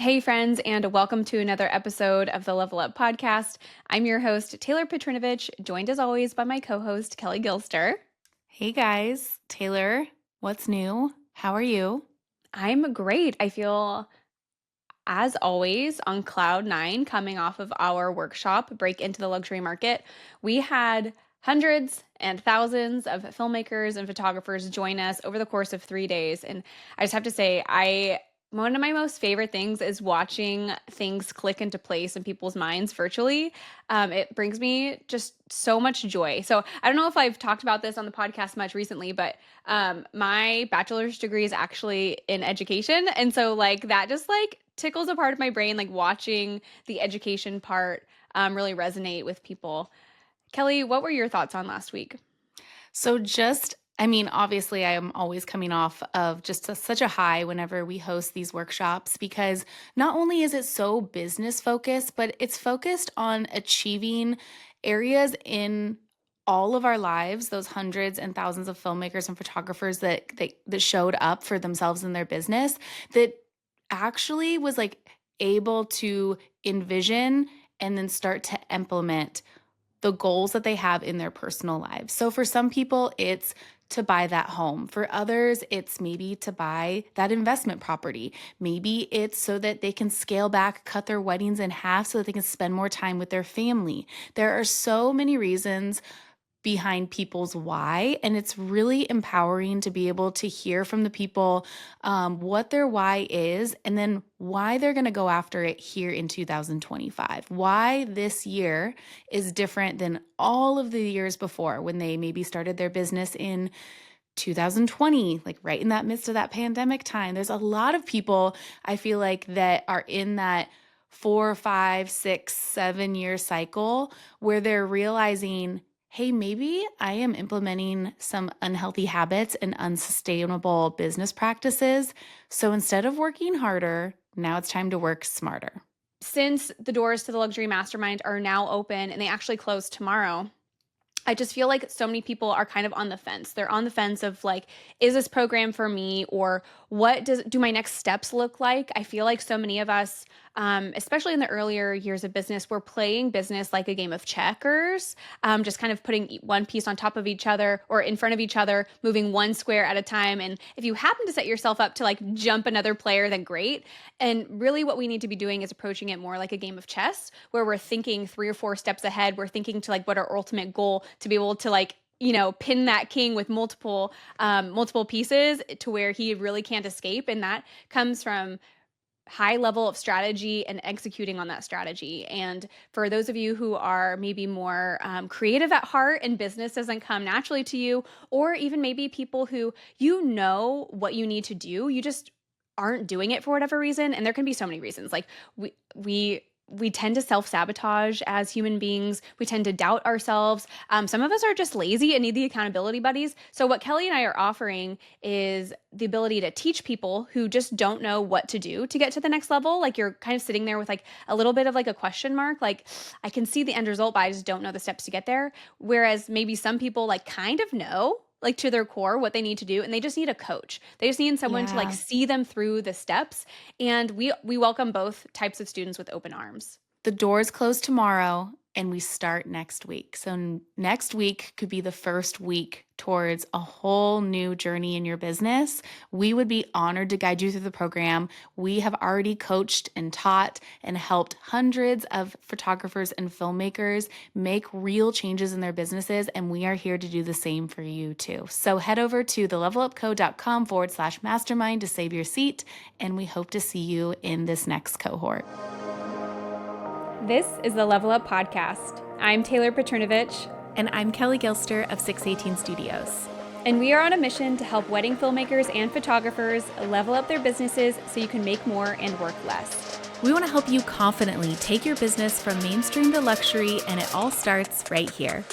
Hey, friends, and welcome to another episode of the Level Up podcast. I'm your host, Taylor Petrinovich, joined as always by my co-host, Kelly Gilster. Hey guys, Taylor, what's new? How are you? I'm great. I feel, as always, on cloud nine coming off of our workshop, Break into the Luxury Market. We had hundreds and thousands of filmmakers and photographers join us over the course of 3 days. And I just have to say, one of my most favorite things is watching things click into place in people's minds virtually. It brings me just so much joy. So I don't know if I've talked about this on the podcast much recently, but my bachelor's degree is actually in education. And so like that just like tickles a part of my brain, like watching the education part really resonate with people. Kelly, what were your thoughts on last week? Obviously, I am always coming off of such a high whenever we host these workshops because not only is it so business focused, but it's focused on achieving areas in all of our lives, those hundreds and thousands of filmmakers and photographers that showed up for themselves in their business that actually was like able to envision and then start to implement the goals that they have in their personal lives. So for some people, it's to buy that home. For others, it's maybe to buy that investment property. Maybe it's so that they can scale back, cut their weddings in half so that they can spend more time with their family. There are so many reasons behind people's why. And it's really empowering to be able to hear from the people what their why is and then why they're going to go after it here in 2025. Why this year is different than all of the years before when they maybe started their business in 2020, like right in that midst of that pandemic time. There's a lot of people I feel like that are in that 4, 5, 6, 7 year cycle where they're realizing, hey, maybe I am implementing some unhealthy habits and unsustainable business practices. So instead of working harder, now it's time to work smarter. Since the doors to the Luxury Mastermind are now open and they actually close tomorrow, I just feel like so many people are kind of on the fence. They're on the fence of like, is this program for me, or what do my next steps look like? I feel like so many of us, especially in the earlier years of business, we're playing business like a game of checkers, just kind of putting one piece on top of each other or in front of each other, moving one square at a time. And if you happen to set yourself up to like jump another player, then great. And really what we need to be doing is approaching it more like a game of chess, where we're thinking 3 or 4 steps ahead. We're thinking to like what our ultimate goal to be able to like, pin that king with multiple pieces to where he really can't escape. And that comes from high level of strategy and executing on that strategy. And for those of you who are maybe more creative at heart and business doesn't come naturally to you, or even maybe people who what you need to do, you just aren't doing it for whatever reason. And there can be so many reasons. Like we tend to self-sabotage as human beings. We tend to doubt ourselves. Some of us are just lazy and need the accountability buddies. So what Kelly and I are offering is the ability to teach people who just don't know what to do to get to the next level. Like you're kind of sitting there with like a little bit of like a question mark. Like I can see the end result, but I just don't know the steps to get there. Whereas maybe some people like kind of know like to their core what they need to do, and they just need a coach. They just need someone to like Yeah. see them through the steps. And we welcome both types of students with open arms. The doors close tomorrow and we start next week. So next week could be the first week towards a whole new journey in your business. We would be honored to guide you through the program. We have already coached and taught and helped hundreds of photographers and filmmakers make real changes in their businesses, and we are here to do the same for you too. So head over to thelevelupco.com/mastermind to save your seat, and we hope to see you in this next cohort. This is the Level Up Podcast. I'm Taylor Petrinovich. And I'm Kelly Gilster of 618 Studios. And we are on a mission to help wedding filmmakers and photographers level up their businesses so you can make more and work less. We want to help you confidently take your business from mainstream to luxury, and it all starts right here.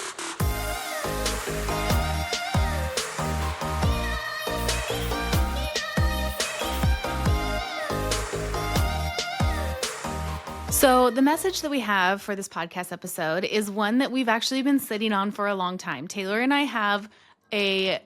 So the message that we have for this podcast episode is one that we've actually been sitting on for a long time. Taylor and I have a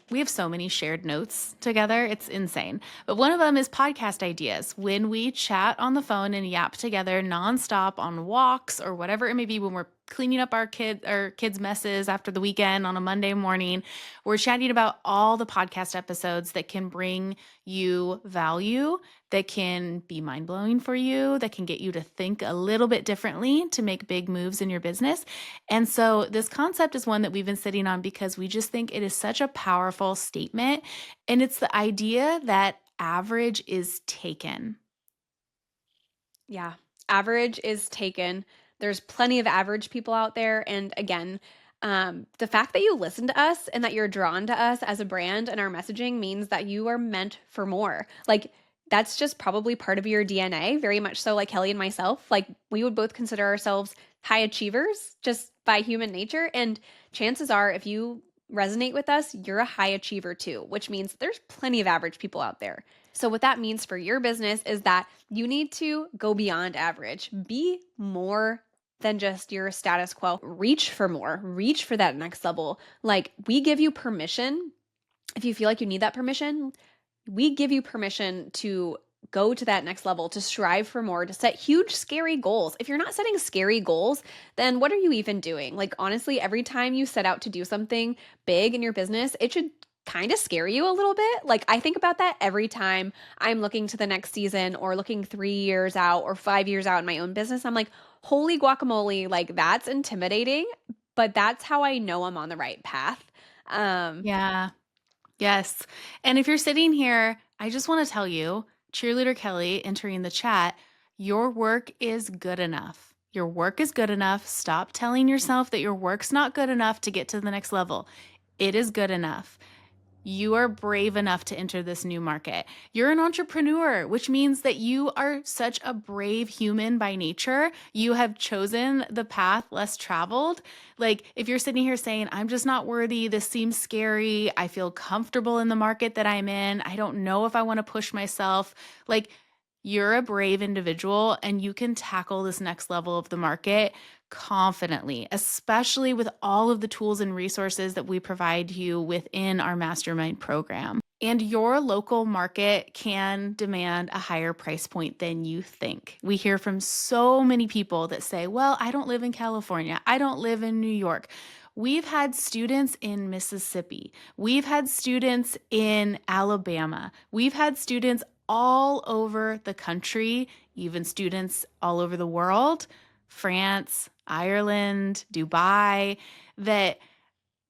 We have so many shared notes together. It's insane. But one of them is podcast ideas. When we chat on the phone and yap together nonstop on walks or whatever it may be, when we're cleaning up our kids' messes after the weekend on a Monday morning, we're chatting about all the podcast episodes that can bring you value, that can be mind blowing for you, that can get you to think a little bit differently to make big moves in your business. And so this concept is one that we've been sitting on because we just think it is such a powerful statement. And it's the idea that average is taken. Yeah. Average is taken. There's plenty of average people out there. And again, the fact that you listen to us and that you're drawn to us as a brand and our messaging means that you are meant for more. Like, that's just probably part of your DNA, very much so, like Kelly and myself. Like, we would both consider ourselves high achievers just by human nature. And chances are, if you resonate with us, you're a high achiever too, which means there's plenty of average people out there. So, what that means for your business is that you need to go beyond average, be more than just your status quo. Reach for more, reach for that next level. Like, we give you permission. If you feel like you need that permission, we give you permission to go to that next level, to strive for more, to set huge, scary goals. If you're not setting scary goals, then what are you even doing? Like, honestly, every time you set out to do something big in your business, it should kind of scare you a little bit. Like, I think about that every time I'm looking to the next season or looking 3 years out or 5 years out in my own business. I'm like, holy guacamole, like, that's intimidating, but that's how I know I'm on the right path. Um, Yeah. Yes. And if you're sitting here, I just want to tell you, Cheerleader Kelly entering the chat, your work is good enough. Your work is good enough. Stop telling yourself that your work's not good enough to get to the next level. It is good enough. You are brave enough to enter this new market. You're an entrepreneur, which means that you are such a brave human by nature. You have chosen the path less traveled. Like, if you're sitting here saying, I'm just not worthy, this seems scary, I feel comfortable in the market that I'm in, I don't know if I want to push myself, like, you're a brave individual and you can tackle this next level of the market confidently, especially with all of the tools and resources that we provide you within our mastermind program. And your local market can demand a higher price point than you think. We hear from so many people that say, well, I don't live in California, I don't live in New York. We've had students in Mississippi. We've had students in Alabama. We've had students all over the country, even students all over the world, France, Ireland, Dubai, that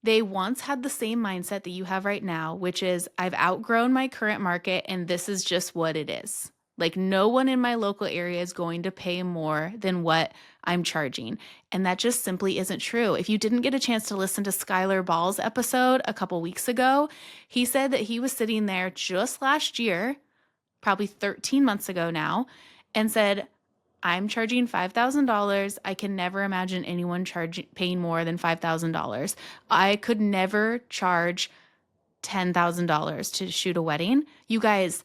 they once had the same mindset that you have right now, which is I've outgrown my current market and this is just what it is. Like, no one in my local area is going to pay more than what I'm charging. And that just simply isn't true. If you didn't get a chance to listen to Skylar Ball's episode a couple weeks ago, he said that he was sitting there just last year, probably 13 months ago now, and said, I'm charging $5,000. I can never imagine anyone paying more than $5,000. I could never charge $10,000 to shoot a wedding. You guys,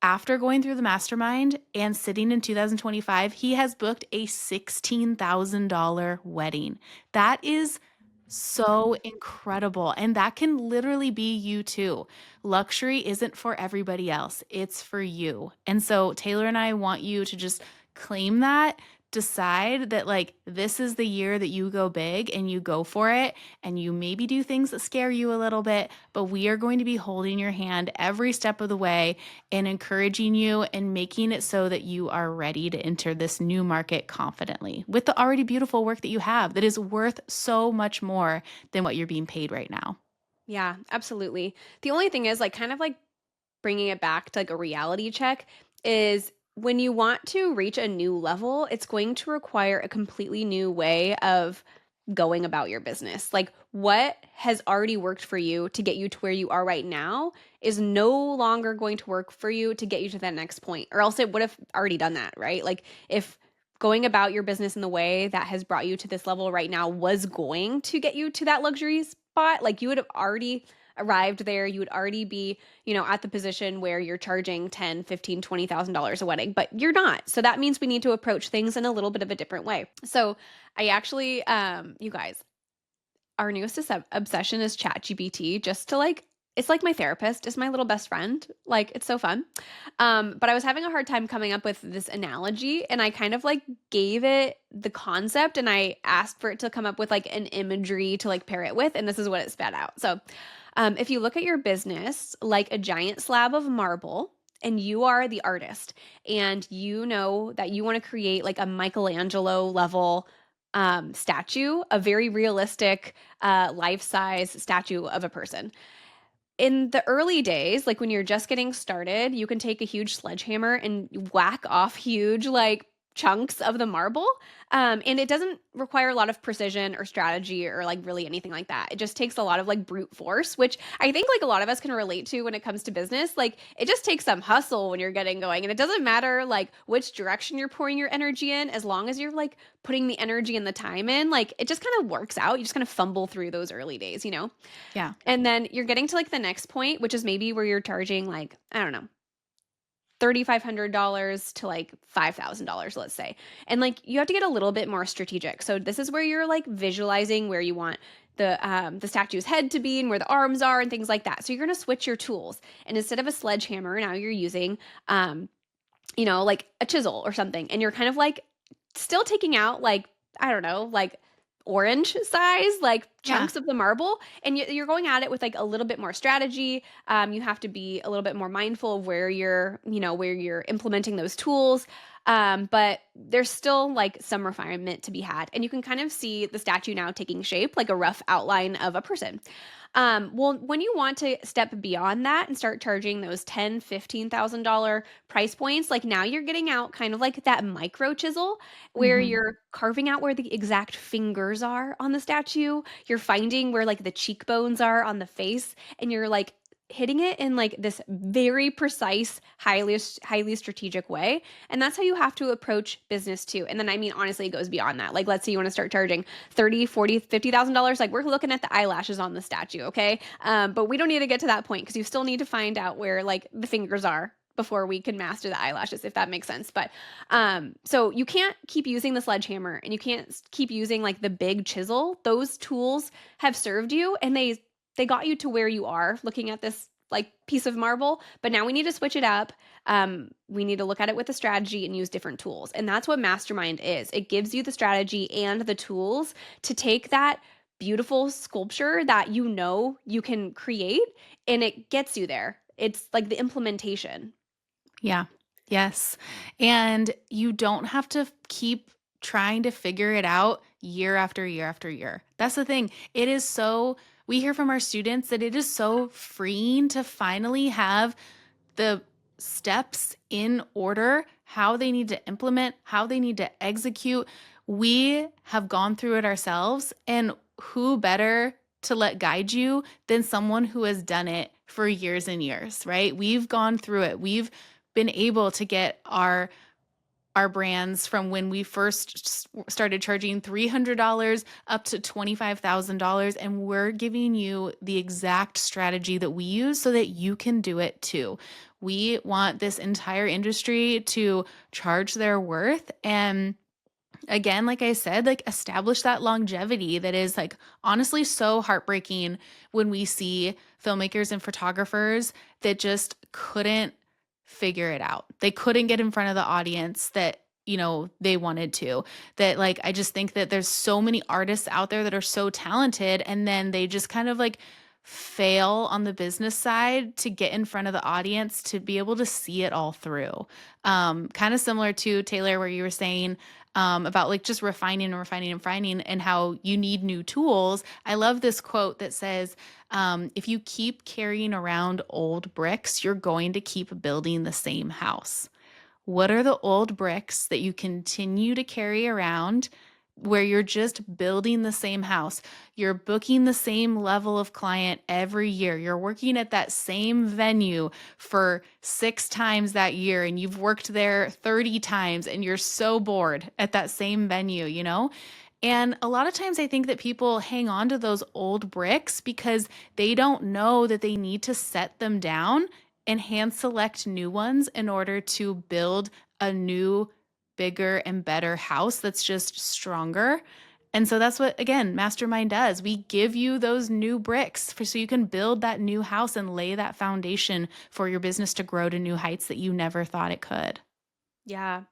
after going through the mastermind and sitting in 2025, he has booked a $16,000 wedding. That is so incredible. And that can literally be you too. Luxury isn't for everybody else, it's for you. And so Taylor and I want you to just claim that, decide that, like, this is the year that you go big and you go for it, and you maybe do things that scare you a little bit, but we are going to be holding your hand every step of the way and encouraging you and making it so that you are ready to enter this new market confidently with the already beautiful work that you have that is worth so much more than what you're being paid right now. yeah, absolutely. The only thing is, like, kind of like bringing it back to like a reality check is when you want to reach a new level, it's going to require a completely new way of going about your business. Like, what has already worked for you to get you to where you are right now is no longer going to work for you to get you to that next point, or else it would have already done that, right? Like, if going about your business in the way that has brought you to this level right now was going to get you to that luxury spot, like, you would have already arrived there. You would already be, at the position where you're charging 10, 15, $20,000 a wedding, but you're not. So that means we need to approach things in a little bit of a different way. So I actually, you guys, our newest obsession is ChatGPT, just to like it's like my therapist is my little best friend. Like it's so fun. But I was having a hard time coming up with this analogy and I kind of like gave it the concept and I asked for it to come up with like an imagery to like pair it with, and this is what it spat out. So, if you look at your business like a giant slab of marble, and you are the artist, and you know that you want to create like a Michelangelo level statue, a very realistic, life size statue of a person in the early days, like when you're just getting started, you can take a huge sledgehammer and whack off huge, like chunks of the marble. And it doesn't require a lot of precision or strategy or like really anything like that. It just takes a lot of like brute force, which I think like a lot of us can relate to when it comes to business. Like it just takes some hustle when you're getting going. And it doesn't matter like which direction you're pouring your energy in, as long as you're like putting the energy and the time in, like it just kind of works out. You just kind of fumble through those early days, you know? Yeah. And then you're getting to like the next point, which is maybe where you're charging like, I don't know, $3,500 to like $5,000, let's say. And like you have to get a little bit more strategic. So this is where you're like visualizing where you want the statue's head to be and where the arms are and things like that. So you're going to switch your tools. And instead of a sledgehammer, now you're using like a chisel or something. And you're kind of like still taking out like, I don't know, like orange size, like Yeah. chunks of the marble. And you're going at it with like a little bit more strategy. You have to be a little bit more mindful of where you're implementing those tools. But there's still like some refinement to be had. And you can kind of see the statue now taking shape, like a rough outline of a person. Well, when you want to step beyond that and start charging those $10,000, $15,000 price points, like now you're getting out kind of like that micro chisel where Hmm. you're carving out where the exact fingers are on the statue. You're finding where like the cheekbones are on the face, and you're like hitting it in like this very precise, highly strategic way. And that's how you have to approach business too. And then I mean honestly it goes beyond that. Like let's say you want to start charging 30, 40, $50,000, like we're looking at the eyelashes on the statue, okay? But we don't need to get to that point because you still need to find out where like the fingers are before we can master the eyelashes, if that makes sense. But so you can't keep using the sledgehammer and you can't keep using like the big chisel. Those tools have served you and they got you to where you are looking at this like piece of marble, but now we need to switch it up. We need to look at it with a strategy and use different tools. And that's what Mastermind is. It gives you the strategy and the tools to take that beautiful sculpture that you know you can create, and it gets you there. It's like the implementation. Yeah. Yes. And you don't have to keep trying to figure it out year after year after year. That's the thing. We hear from our students that it is so freeing to finally have the steps in order, how they need to implement, how they need to execute. We have gone through it ourselves, and who better to let guide you than someone who has done it for years and years, right? We've gone through it. We've been able to get our brands from when we first started charging $300 up to $25,000. And we're giving you the exact strategy that we use so that you can do it too. We want this entire industry to charge their worth. And again, like I said, like establish that longevity that is like honestly so heartbreaking when we see filmmakers and photographers that just couldn't figure it out. They couldn't get in front of the audience that they wanted to. That like I just think that there's so many artists out there that are so talented, and then they just kind of like fail on the business side to get in front of the audience to be able to see it all through. Kind of similar to Taylor, where you were saying about like just refining and refining and refining and how you need new tools. I love this quote that says, if you keep carrying around old bricks, you're going to keep building the same house. What are the old bricks that you continue to carry around where you're just building the same house? You're booking the same level of client every year. You're working at that same venue for 6 times that year, and you've worked there 30 times and you're so bored at that same venue? And a lot of times I think that people hang on to those old bricks because they don't know that they need to set them down and hand select new ones in order to build a new, bigger, and better house that's just stronger. And so that's what, again, Mastermind does. We give you those new bricks so you can build that new house and lay that foundation for your business to grow to new heights that you never thought it could. Yeah.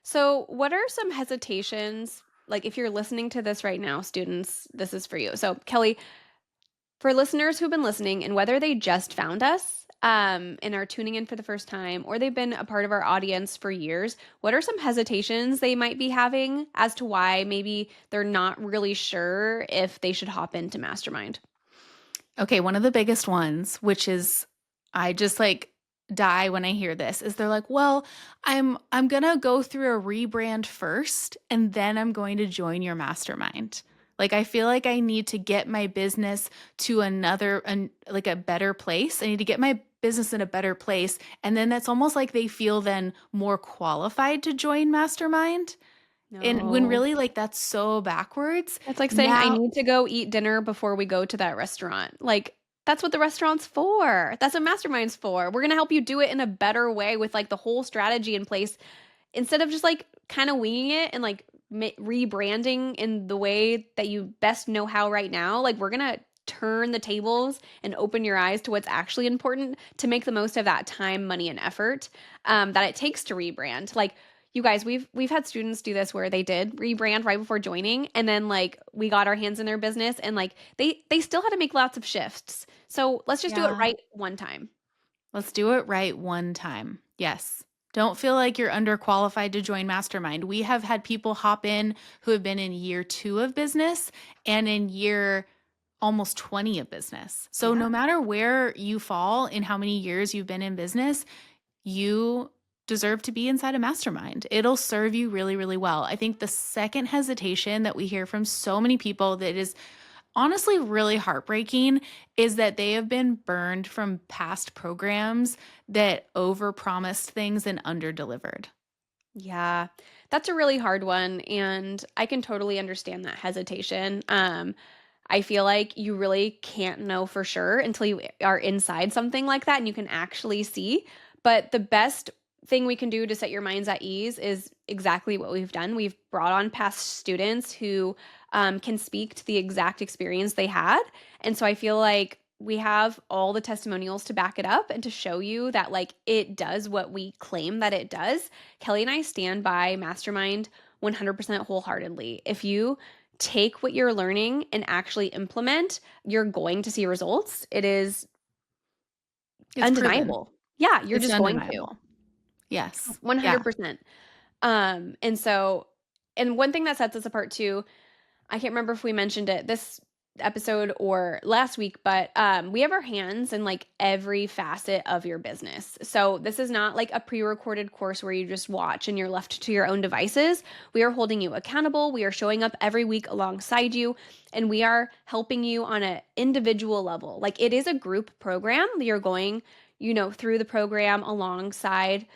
So, what are some hesitations? Like, if you're listening to this right now, students, this is for you. So, Kelly, for listeners who've been listening, and whether they just found us and are tuning in for the first time, or they've been a part of our audience for years, what are some hesitations they might be having as to why maybe they're not really sure if they should hop into Mastermind? Okay, one of the biggest ones, which is I just like die when I hear this, is they're like, "Well, I'm going to go through a rebrand first and then I'm going to join your mastermind." Like I feel like I need to get my business to like a better place. I need to get my business in a better place, and then that's almost like they feel then more qualified to join mastermind. And when No. really like that's so backwards. That's like saying, I Now, need to go eat dinner before we go to that restaurant. Like, that's what the restaurant's for. That's what Mastermind's for. We're gonna help you do it in a better way with like the whole strategy in place instead of just like kind of winging it and like rebranding in the way that you best know how right now. Like, we're gonna turn the tables and open your eyes to what's actually important to make the most of that time, money, and effort that it takes to rebrand. Like, you guys, we've had students do this where they did rebrand right before joining, and then like we got our hands in their business, and like they still had to make lots of shifts. So let's just do it yeah. right one time. Let's do it right one time. Yes. Don't feel like you're underqualified to join Mastermind. We have had people hop in who have been in year 2 of business and in year almost 20 of business. So Yeah. no matter where you fall in how many years you've been in business, you deserve to be inside a mastermind. It'll serve you really, really well. I think the second hesitation that we hear from so many people that is honestly really heartbreaking is that they have been burned from past programs that overpromised things and underdelivered. Yeah, that's a really hard one, and I can totally understand that hesitation. I feel like you really can't know for sure until you are inside something like that and you can actually see. But the best thing we can do to set your minds at ease is exactly what we've done. We've brought on past students who can speak to the exact experience they had. And so I feel like we have all the testimonials to back it up and to show you that like it does what we claim that it does. Kelly and I stand by Mastermind 100% wholeheartedly. If you take what you're learning and actually implement, you're going to see results. It is It's proven. undeniable. Yeah, you're It's just going to. undeniable. Yes. Yeah. 100%. And so and one thing that sets us apart too, I can't remember if we mentioned it this episode or last week, but we have our hands in like every facet of your business. So this is not like a pre-recorded course where you just watch and you're left to your own devices. We are holding you accountable. We are showing up every week alongside you, and we are helping you on an individual level. Like, it is a group program. You're going, through the program alongside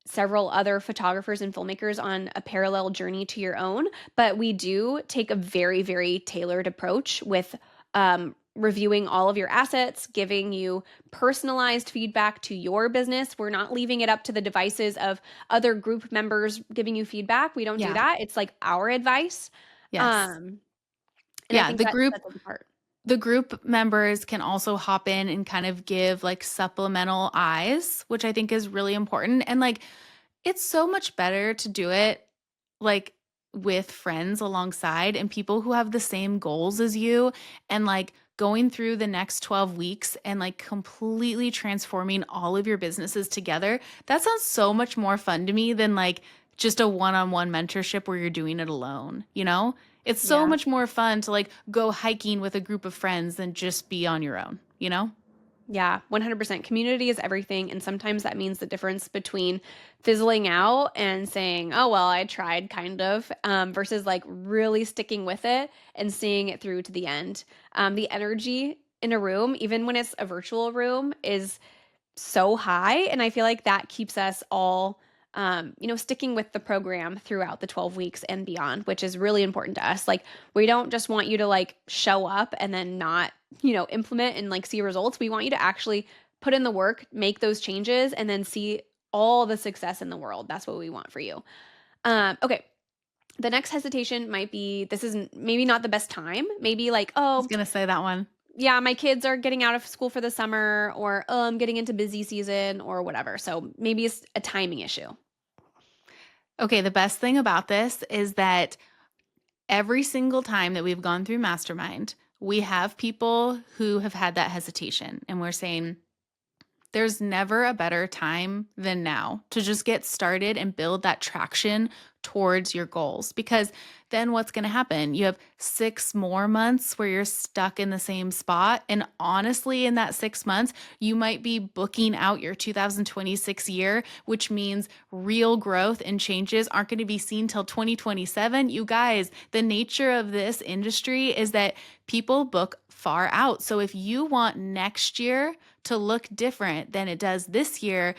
several other photographers and filmmakers on a parallel journey to your own. But we do take a very, very tailored approach with reviewing all of your assets, giving you personalized feedback to your business. We're not leaving it up to the devices of other group members giving you feedback. We don't do Yeah. that. It's like our advice. Yes. Um, and I Yeah. think The that group sets us apart. the group members can also hop in and kind of give like supplemental eyes, which I think is really important. And like it's so much better to do it like with friends alongside and people who have the same goals as you, and like going through the next 12 weeks and like completely transforming all of your businesses together. That sounds so much more fun to me than like just a one-on-one mentorship where you're doing it alone, you know? It's so Yeah. much more fun to like go hiking with a group of friends than just be on your own, you know? Yeah, 100%. Community is everything. And sometimes that means the difference between fizzling out and saying, oh, well, I tried kind of, versus like really sticking with it and seeing it through to the end. The energy in a room, even when it's a virtual room, is so high. And I feel like that keeps us all, sticking with the program throughout the 12 weeks and beyond, which is really important to us. Like, we don't just want you to like show up and then not, implement and like see results. We want you to actually put in the work, make those changes, and then see all the success in the world. That's what we want for you. Okay. The next hesitation might be this isn't maybe not the best time. Maybe like, I was oh, gonna say that one. yeah, my kids are getting out of school for the summer, or oh, I'm getting into busy season, or whatever. So maybe it's a timing issue. Okay, the best thing about this is that every single time that we've gone through Mastermind, we have people who have had that hesitation, and we're saying, there's never a better time than now to just get started and build that traction towards your goals. Because then what's going to happen? You have 6 more months where you're stuck in the same spot. And honestly, in that 6 months, you might be booking out your 2026 year, which means real growth and changes aren't going to be seen till 2027. You guys, the nature of this industry is that people book far out. So if you want next year to look different than it does this year,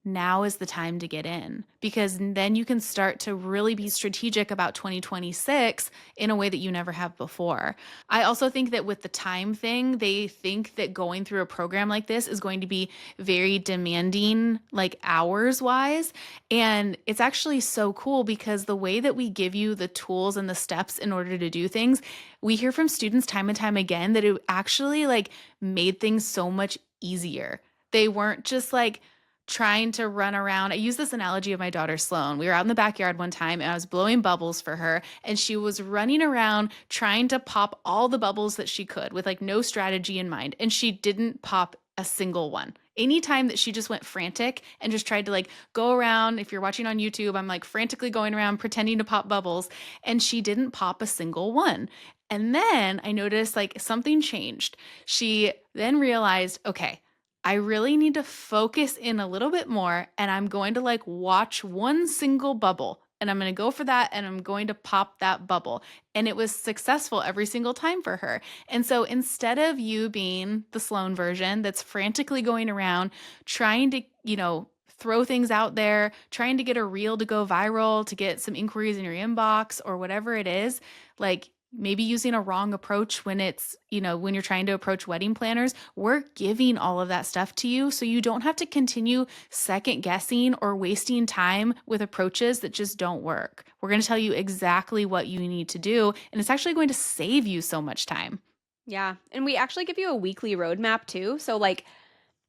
now is the time to get in, because then you can start to really be strategic about 2026 in a way that you never have before. I also think that with the time thing, they think that going through a program like this is going to be very demanding, like hours wise. And it's actually so cool because the way that we give you the tools and the steps in order to do things, we hear from students time and time again that it actually like made things so much easier. They weren't just like trying to run around. I use this analogy of my daughter Sloan. We were out in the backyard one time and I was blowing bubbles for her, and she was running around trying to pop all the bubbles that she could with like no strategy in mind. And she didn't pop a single one. Anytime that she just went frantic and just tried to like go around, if you're watching on YouTube, I'm like frantically going around pretending to pop bubbles, and she didn't pop a single one. And then I noticed like something changed. She then realized, okay, I really need to focus in a little bit more, and I'm going to like watch one single bubble, and I'm going to go for that, and I'm going to pop that bubble. And it was successful every single time for her. And so instead of you being the Sloan version that's frantically going around trying to, throw things out there, trying to get a reel to go viral, to get some inquiries in your inbox or whatever it is, like maybe using a wrong approach when it's, when you're trying to approach wedding planners, we're giving all of that stuff to you so you don't have to continue second guessing or wasting time with approaches that just don't work. We're going to tell you exactly what you need to do, and it's actually going to save you so much time. Yeah. And we actually give you a weekly roadmap too. So, like,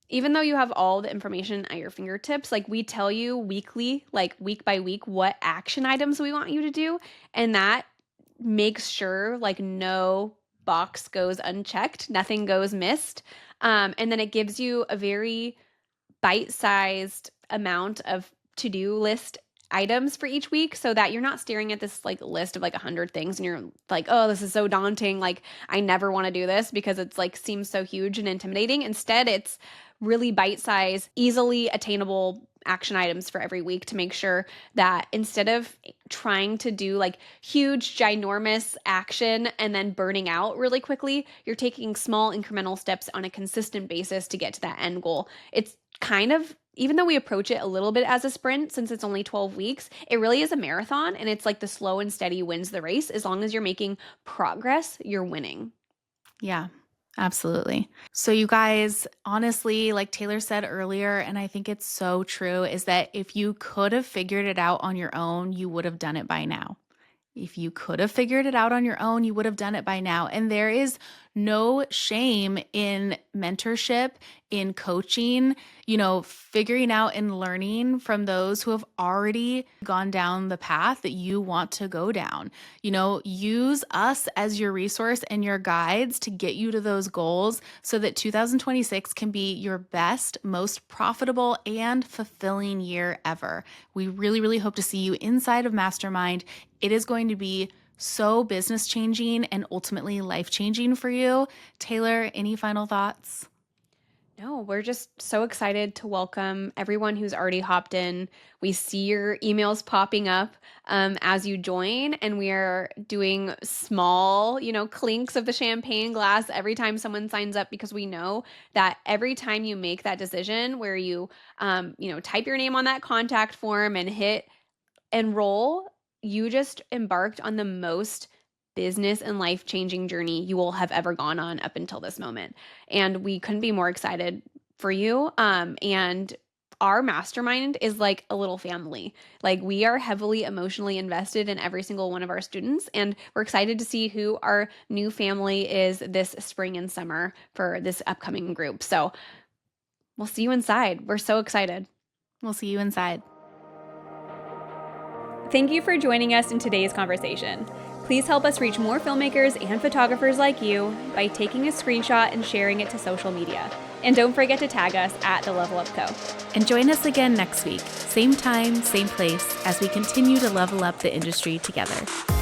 even though you have all the information at your fingertips, like, we tell you weekly, like week by week, what action items we want you to do. And that makes sure like no box goes unchecked, nothing goes missed. And then it gives you a very bite-sized amount of to-do list items for each week so that you're not staring at this like list of like 100 things and you're like, oh, this is so daunting, like I never want to do this because it's like seems so huge and intimidating. Instead, it's really bite-sized, easily attainable action items for every week to make sure that instead of trying to do like huge ginormous action and then burning out really quickly, you're taking small incremental steps on a consistent basis to get to that end goal. It's kind of, even though we approach it a little bit as a sprint since it's only 12 weeks, it really is a marathon, and it's like the slow and steady wins the race. As long as you're making progress, you're winning. Yeah, absolutely. So, you guys, honestly, like Taylor said earlier, and I think it's so true, is that if you could have figured it out on your own, you would have done it by now. If you could have figured it out on your own, you would have done it by now. And there is no shame in mentorship, in coaching, figuring out and learning from those who have already gone down the path that you want to go down. Use us as your resource and your guides to get you to those goals so that 2026 can be your best, most profitable, and fulfilling year ever. We really, really hope to see you inside of Mastermind. It is going to be so business changing and ultimately life changing for you. Taylor, any final thoughts? No, we're just so excited to welcome everyone who's already hopped in. We see your emails popping up as you join, and we are doing small, clinks of the champagne glass every time someone signs up because we know that every time you make that decision where you, type your name on that contact form and hit enroll, you just embarked on the most business and life changing journey you will have ever gone on up until this moment. And we couldn't be more excited for you. And our mastermind is like a little family. Like we are heavily emotionally invested in every single one of our students, and we're excited to see who our new family is this spring and summer for this upcoming group. So we'll see you inside. We're so excited. We'll see you inside. Thank you for joining us in today's conversation. Please help us reach more filmmakers and photographers like you by taking a screenshot and sharing it to social media. And don't forget to tag us at The Level Up Co. And join us again next week, same time, same place, as we continue to level up the industry together.